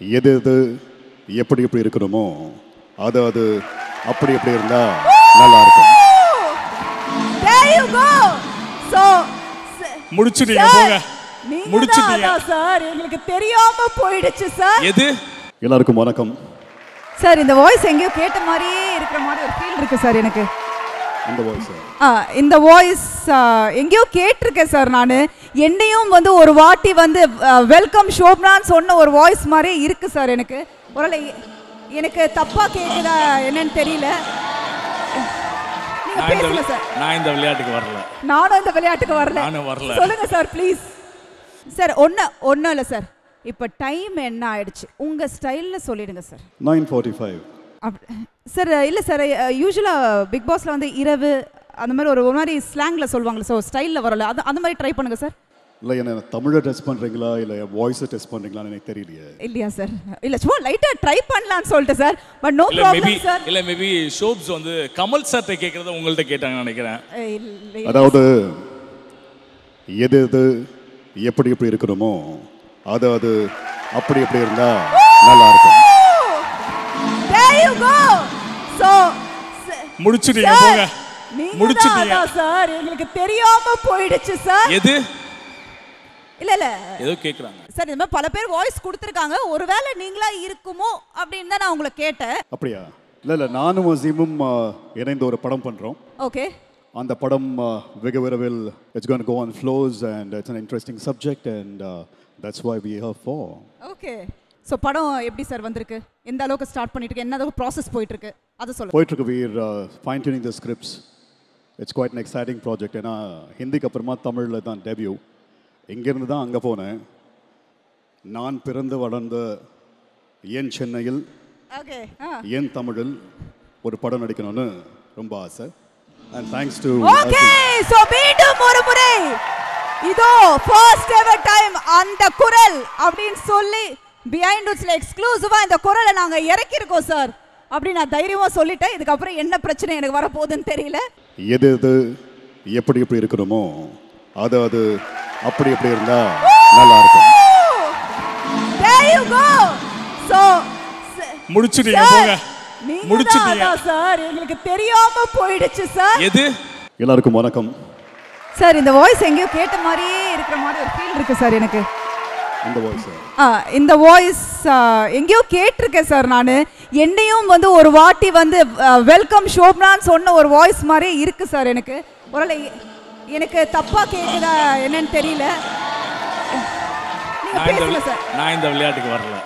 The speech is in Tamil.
எது எது எப்படி எப்படி இருக்கணுமோ அது அது அப்படி எப்படி இருந்தா நல்லா இருக்கும். There you go. So முடிச்சிட்டீங்க போங்க. முடிச்சிட்டீங்க சார். எங்களுக்கு தெரியாம போயிடுச்சு சார். எது? எல்லாருக்கும் வணக்கம். சார் இந்த வாய்ஸ் எங்கேயோ கேட்ட மாதிரியே இருக்கிற மாதிரி ஒரு ஃபீல் இருக்கு சார் எனக்கு. இந்த வாய்ஸ் எங்கேயோ கேட்டிருக்கேன் சார். நான் என்னையும் வந்து ஒரு வாட்டி வந்து வெல்கம் ஷோப்னான்னு சொன்ன ஒரு வாய்ஸ் மாதிரியே இருக்கு சார் எனக்கு. ஒருவேளை எனக்கு தப்பா கேட்குதா என்னன்னு தெரியல. நான் இந்த விளையாட்டுக்கு வரல. நானும் இந்த விளையாட்டுக்கு வரல. சொல்லுங்க சார் ப்ளீஸ். சார் ஒன்றும் இல்லை சார். இப்போ டைம் என்ன ஆயிடுச்சு உங்க ஸ்டைலில் சொல்லிடுங்க சார். 9:45. சார் இல்லை சார், யூஸ்வலாக பிக் பாஸில் வந்து இரவு அந்த மாதிரி ஒரு மாதிரி ஸ்லாங்கில் சொல்லுவாங்களே, ஸோ ஸ்டைலில் வரல, அது அந்த மாதிரி ட்ரை பண்ணுங்கள் சார். இல்லை என்ன தமிழை டெஸ்ட் பண்ணுறீங்களா இல்லை வாய்ஸை டெஸ்ட் பண்ணுறீங்களான்னு எனக்கு தெரியலையே. இல்லையா சார்? இல்லை சும்மா லைட்டாக ட்ரை பண்ணலான்னு சொல்லிட்டு sir. But no problem sir. இல்லை மேபி ஷோப்ஸ் வந்து கமல் சார்ட்ட கேட்குறத உங்கள்கிட்ட கேட்டாங்கன்னு நினைக்கிறேன். அதாவது எது எது எப்படி எப்படி இருக்கணுமோ அது அது அப்படி எப்படி இருந்தா நல்லா இருக்கும். There you go. So முடிச்சிட்டீங்க போங்க. முடிச்சிட்டீங்க சார். எங்களுக்கு தெரியாம போயிடுச்சு சார். எது? இல்ல ஏதோ கேக்குறாங்க சார். இந்த மாதிரி பல பேர் வாய்ஸ் கொடுத்திருக்காங்க. ஒருவேளை நீங்களா இருக்குமோ அப்படின்னு தான் நான் உங்களை கேட்டேன். அப்படியா? இல்ல நானும் அசீமும் இணைந்து ஒரு படம் பண்றோம். ஓகே. அந்த படம் வெகு விரைவில் it's going to go on floors and it's an interesting subject and that's why we are here for. Okay. So படம் எப்படி சார் வந்திருக்கு? எந்த அளவுக்கு ஸ்டார்ட் பண்ணிட்டு இருக்கு? என்ன அளவுக்கு ப்ராசஸ் போயிட்டு இருக்கு? அதை சொல்லுங்க. போயிட்டு இருக்கு. we are fine tuning the scripts. It's quite an exciting project. ஏன்னா ஹிந்திக்கு அப்புறமா தமிழில் தான் டெபியூ. இங்கேருந்து தான் அங்கே போனேன். நான் பிறந்து வளர்ந்த என் சென்னையில் என் தமிழில் ஒரு படம் நடிக்கணும்னு ரொம்ப ஆசை. And thanks to so மீண்டும் ஒரு முறை இதோ first ever time அந்த குரல் அப்படின்னு சொல்லி பிஹைண்ட் உட்ஸ்ல எக்ஸ்க்ளூசிவா இந்த குரலை நாங்க இறக்கி இருக்கோம் சார். அப்படி நான் தைரியமா சொல்லிட்டேன். இதுக்கு அப்புறம் என்ன பிரச்சனை எனக்கு வர போகுதுன்னு தெரியல. எது எது எப்படி எப்படி இருக்கணுமோ அது அது அப்படி எப்படி இருந்தா நல்லா இருக்கும். There you go. So முடிச்சிட்டீங்க போங்க. முடிச்சிட்டீங்க சார். எங்களுக்கு தெரியாம போயிடுச்சு சார். எது? எல்லாருக்கும் வணக்கம். சார் இந்த வாய்ஸ் எங்கேயோ கேட்ட மாதிரியே இருக்கிற மாதிரி ஒரு ஃபீல் இருக்கு சார் எனக்கு. இந்த வாய்ஸ் எங்கேயோ கேட்டிருக்கேன் சார். நான் என்னையும் வந்து ஒரு வாட்டி வந்து வெல்கம் ஷோப்னான்னு சொன்ன ஒரு வாய்ஸ் மாதிரியே இருக்கு சார் எனக்கு. ஒருவேளை எனக்கு தப்பா கேட்குதா என்னன்னு தெரியல. நான் இந்த விளையாட்டுக்கு வரல.